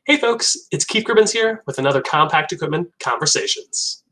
Hey folks, it's Keith Gribbins here with another Compact Equipment Conversations.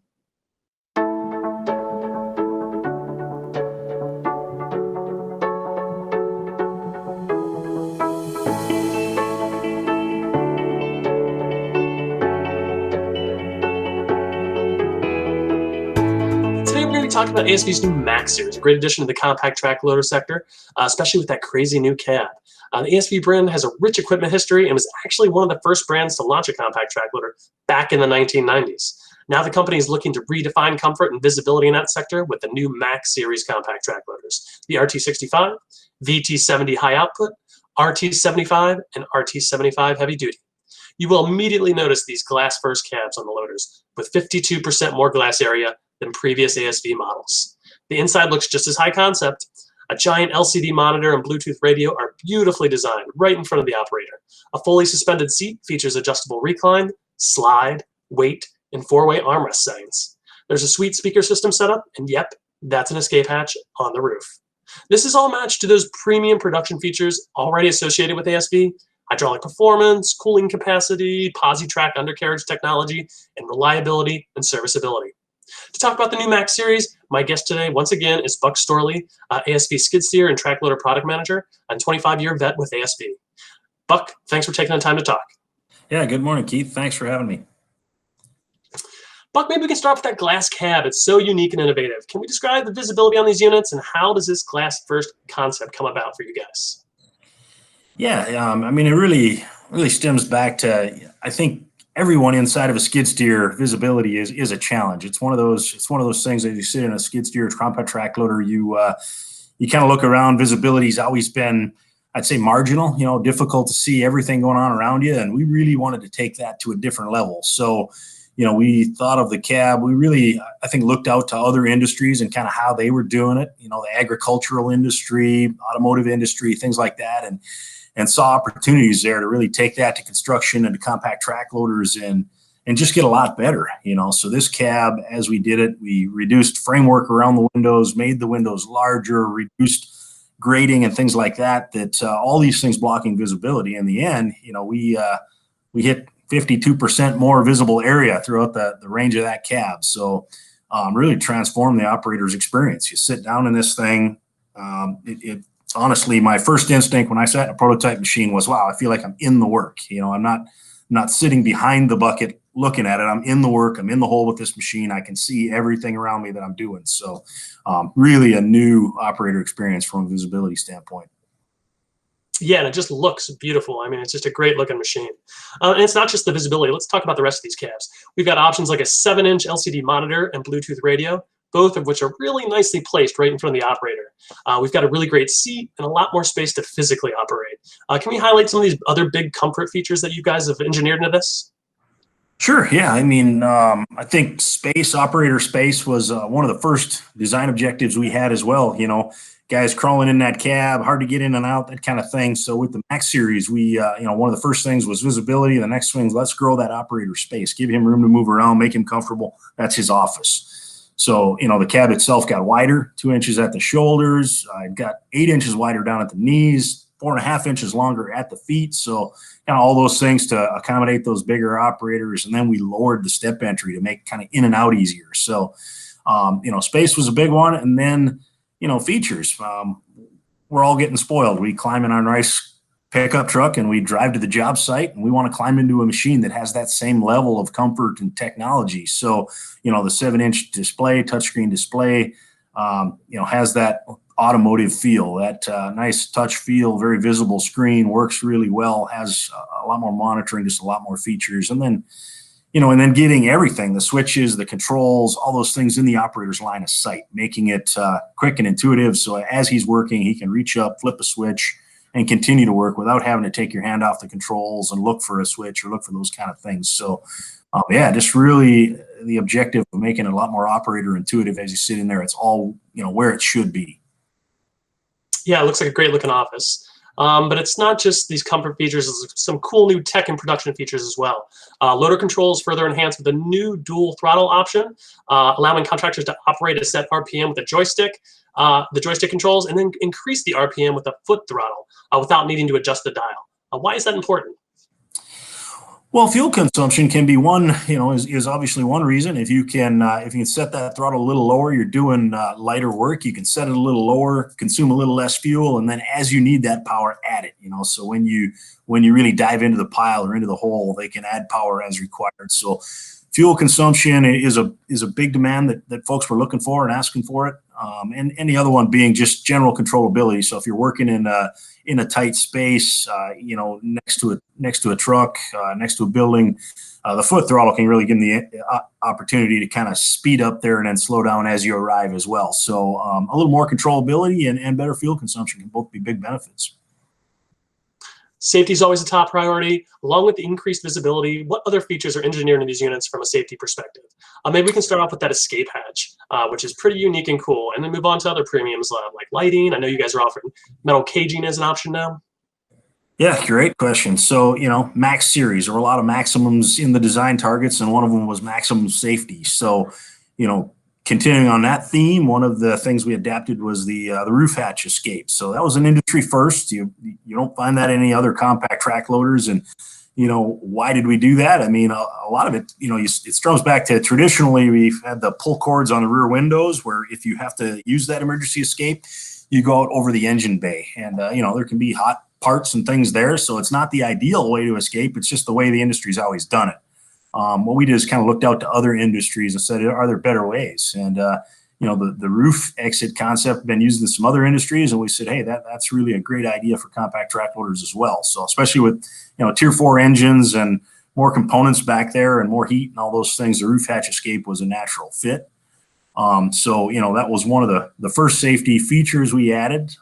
Today we're going to be talking about ASV's new Max series, a great addition to the compact track loader sector, especially with that crazy new cab. The ASV brand has a rich equipment history and was actually one of the first brands to launch a compact track loader back in the 1990s. Now the company is looking to redefine comfort and visibility in that sector with the new Max series compact track loaders, the RT65, VT70 high output, RT75, and RT75 heavy duty. You will immediately notice these glass first cabs on the loaders with 52% more glass area than previous ASV models. The inside looks just as high concept. A giant LCD monitor and Bluetooth radio are beautifully designed right in front of the operator. A fully suspended seat features adjustable recline, slide, weight, and four-way armrest settings. There's a sweet speaker system setup, and yep, that's an escape hatch on the roof. This is all matched to those premium production features already associated with ASV: hydraulic performance, cooling capacity, posi-track undercarriage technology, and reliability and serviceability. To talk about the new Max series, my guest today, once again, is Buck Storley, ASV skid steer and track loader product manager, and 25-year vet with ASV. Buck, thanks for taking the time to talk. Yeah, good morning, Keith. Thanks for having me. Buck, maybe we can start with that glass cab. It's so unique and innovative. Can we describe the visibility on these units, and how does this glass first concept come about for you guys? Yeah, I mean, it really stems back to, I think, everyone inside of a skid steer, visibility is a challenge. It's one of those things that you sit in a skid steer compact track loader, you kind of look around. Visibility's always been, I'd say, marginal, difficult to see everything going on around you, and we really wanted to take that to a different level. So, we thought of the cab. We really, I think, looked out to other industries and kind of how they were doing it, the agricultural industry, automotive industry, things like that, and saw opportunities there to really take that to construction and to compact track loaders and just get a lot better, So this cab, as we did it, we reduced framework around the windows, made the windows larger, reduced grading and things like that, all these things blocking visibility. In the end, we hit 52% more visible area throughout the range of that cab. So really transformed the operator's experience. You sit down in this thing, it's honestly, my first instinct when I sat in a prototype machine was, wow, I feel like I'm in the work. I'm not sitting behind the bucket looking at it. I'm in the work. I'm in the hole with this machine. I can see everything around me that I'm doing. So really a new operator experience from a visibility standpoint. Yeah, and it just looks beautiful. I mean, it's just a great looking machine. And it's not just the visibility. Let's talk about the rest of these cabs. We've got options like a 7-inch LCD monitor and Bluetooth radio, both of which are really nicely placed right in front of the operator. We've got a really great seat and a lot more space to physically operate. Can we highlight some of these other big comfort features that you guys have engineered into this? Sure. Yeah. I mean, I think operator space was one of the first design objectives we had as well. Guys crawling in that cab, hard to get in and out, that kind of thing. So with the Max series, we, one of the first things was visibility. The next thing is let's grow that operator space, give him room to move around, make him comfortable. That's his office. So, the cab itself got wider, 2 inches at the shoulders. It got 8 inches wider down at the knees, 4.5 inches longer at the feet. So kind of all those things to accommodate those bigger operators. And then we lowered the step entry to make kind of in and out easier. So, space was a big one. And then, features. We're all getting spoiled. We climb in our nice pickup truck and we drive to the job site, and we want to climb into a machine that has that same level of comfort and technology. So, the 7-inch display, touchscreen display, has that automotive feel, that nice touch feel, very visible screen, works really well, has a lot more monitoring, just a lot more features. And then, getting everything, the switches, the controls, all those things in the operator's line of sight, making it quick and intuitive. So as he's working, he can reach up, flip a switch, and continue to work without having to take your hand off the controls and look for a switch or look for those kind of things. So, just really the objective of making it a lot more operator intuitive as you sit in there. It's all, where it should be. Yeah, it looks like a great looking office. But it's not just these comfort features, there's some cool new tech and production features as well. Loader controls further enhanced with a new dual throttle option, allowing contractors to operate a set RPM with a joystick, the joystick controls, and then increase the RPM with a foot throttle without needing to adjust the dial. Why is that important? Well, fuel consumption can be one, is obviously one reason. If you can set that throttle a little lower, you're doing lighter work. You can set it a little lower, consume a little less fuel, and then as you need that power, add it. So when you really dive into the pile or into the hole, they can add power as required. So fuel consumption is a big demand that folks were looking for and asking for it. And the other one being just general controllability. So if you're working in a tight space, next to a truck, next to a building, the foot throttle can really give them the opportunity to kind of speed up there and then slow down as you arrive as well. So a little more controllability and better fuel consumption can both be big benefits. Safety is always a top priority, along with the increased visibility. What other features are engineered in these units from a safety perspective? Maybe we can start off with that escape hatch, which is pretty unique and cool, and then move on to other premiums like lighting. I know you guys are offering metal caging as an option now. Yeah, great question. So, max series, there were a lot of maximums in the design targets, and one of them was maximum safety. So, you know, continuing on that theme, one of the things we adapted was the roof hatch escape. So that was an industry first. You don't find that in any other compact track loaders. And, why did we do that? I mean, a lot of it, it strums back to traditionally we've had the pull cords on the rear windows where if you have to use that emergency escape, you go out over the engine bay. And, there can be hot parts and things there. So it's not the ideal way to escape. It's just the way the industry's always done it. What we did is kind of looked out to other industries and said, are there better ways? And, the roof exit concept been used in some other industries. And we said, hey, that's really a great idea for compact track loaders as well. So especially with, tier 4 engines and more components back there and more heat and all those things, the roof hatch escape was a natural fit. That was one of the first safety features we added.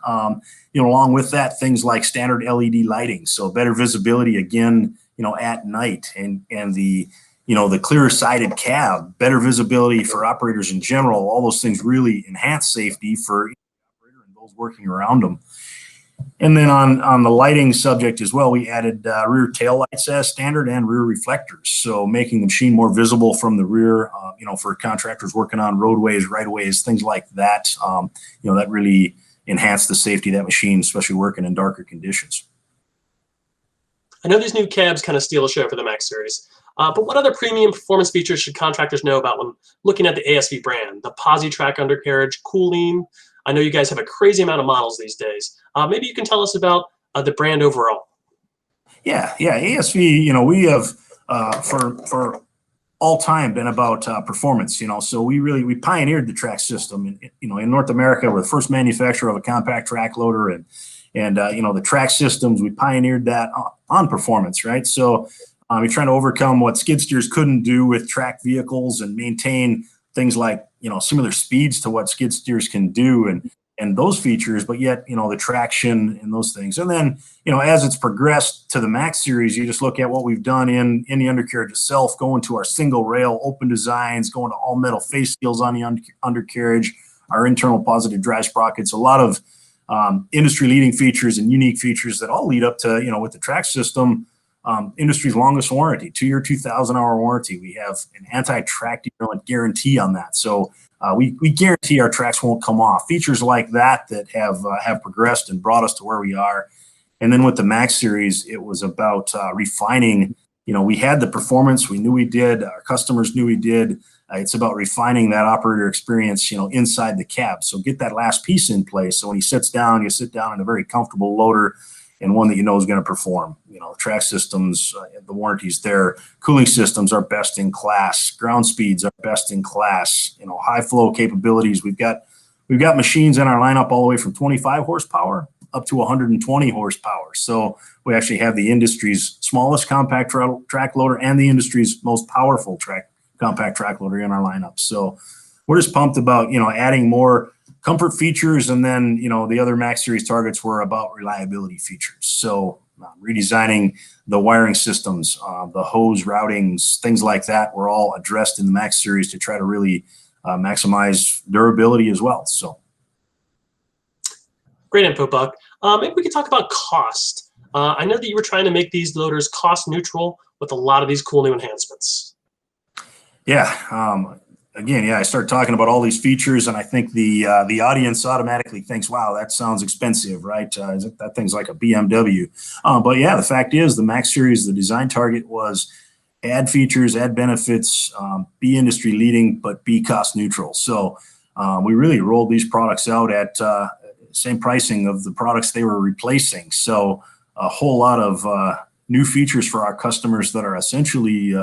Along with that, things like standard LED lighting, so better visibility again, at night, and the clearer sided cab, better visibility for operators in general. All those things really enhance safety for each operator and those working around them. And then on the lighting subject as well, we added rear tail lights as standard and rear reflectors. So making the machine more visible from the rear, for contractors working on roadways, right-of-ways, things like that, that really enhanced the safety of that machine, especially working in darker conditions. I know these new cabs kind of steal the show for the Max series, but what other premium performance features should contractors know about when looking at the ASV brand? The posi-track undercarriage, cooling. I know you guys have a crazy amount of models these days. Maybe you can tell us about the brand overall. Yeah, ASV. We have for all time been about performance. So we pioneered the track system. In North America, we're the first manufacturer of a compact track loader, and the track systems, we pioneered that on performance, right? So we're trying to overcome what skid steers couldn't do with track vehicles and maintain things like similar speeds to what skid steers can do and those features, but yet the traction and those things. And then as it's progressed to the Max series, you just look at what we've done in the undercarriage itself, going to our single rail open designs, going to all metal face seals on the undercarriage, our internal positive drive sprockets, a lot of industry leading features and unique features that all lead up to with the track system. Industry's longest warranty, 2-year, 2,000-hour warranty. We have an anti-track derailment guarantee on that. So we guarantee our tracks won't come off. Features like that have progressed and brought us to where we are. And then with the Max series, it was about refining. We had the performance. We knew we did. Our customers knew we did. It's about refining that operator experience, inside the cab. So get that last piece in place. So when he sits down, you sit down in a very comfortable loader and one that is going to perform. Track systems, the warranties there. Cooling systems are best in class. Ground speeds are best in class. High flow capabilities. We've got machines in our lineup all the way from 25 horsepower up to 120 horsepower. So we actually have the industry's smallest compact track loader and the industry's most powerful compact track loader in our lineup. So we're just pumped about adding more comfort features, and then the other Max series targets were about reliability features. So redesigning the wiring systems, the hose routings, things like that were all addressed in the Max series to try to really maximize durability as well. So great info, Buck. Maybe we could talk about cost. I know that you were trying to make these loaders cost neutral with a lot of these cool new enhancements. Yeah. again, yeah, I start talking about all these features, and I think the audience automatically thinks, "Wow, that sounds expensive, right? That thing's like a BMW." But yeah, the fact is, the Max Series, the design target was add features, add benefits, be industry leading, but be cost neutral. So we really rolled these products out at same pricing of the products they were replacing. So a whole lot of new features for our customers that are essentially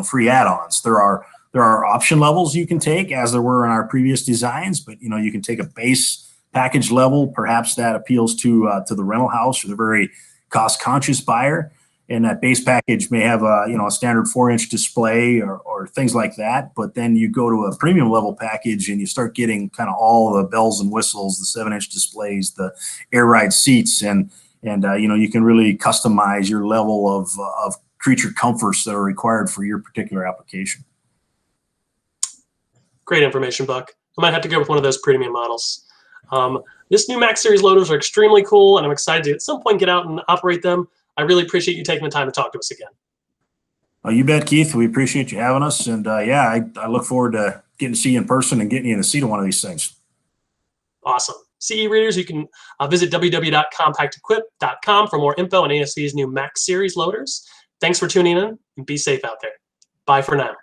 free add-ons. There are option levels you can take, as there were in our previous designs, but you can take a base package level, perhaps that appeals to the rental house or the very cost-conscious buyer. And that base package may have a standard 4-inch display or things like that. But then you go to a premium level package and you start getting kind of all the bells and whistles, the 7-inch displays, the air ride seats, and you can really customize your level of creature comforts that are required for your particular application. Great information, Buck. I might have to go with one of those premium models. This new Max Series loaders are extremely cool, and I'm excited to at some point get out and operate them. I really appreciate you taking the time to talk to us again. You bet, Keith. We appreciate you having us. And I look forward to getting to see you in person and getting you in the seat of one of these things. Awesome. CE readers, you can visit www.compactequip.com for more info on ASV's new Max Series loaders. Thanks for tuning in, and be safe out there. Bye for now.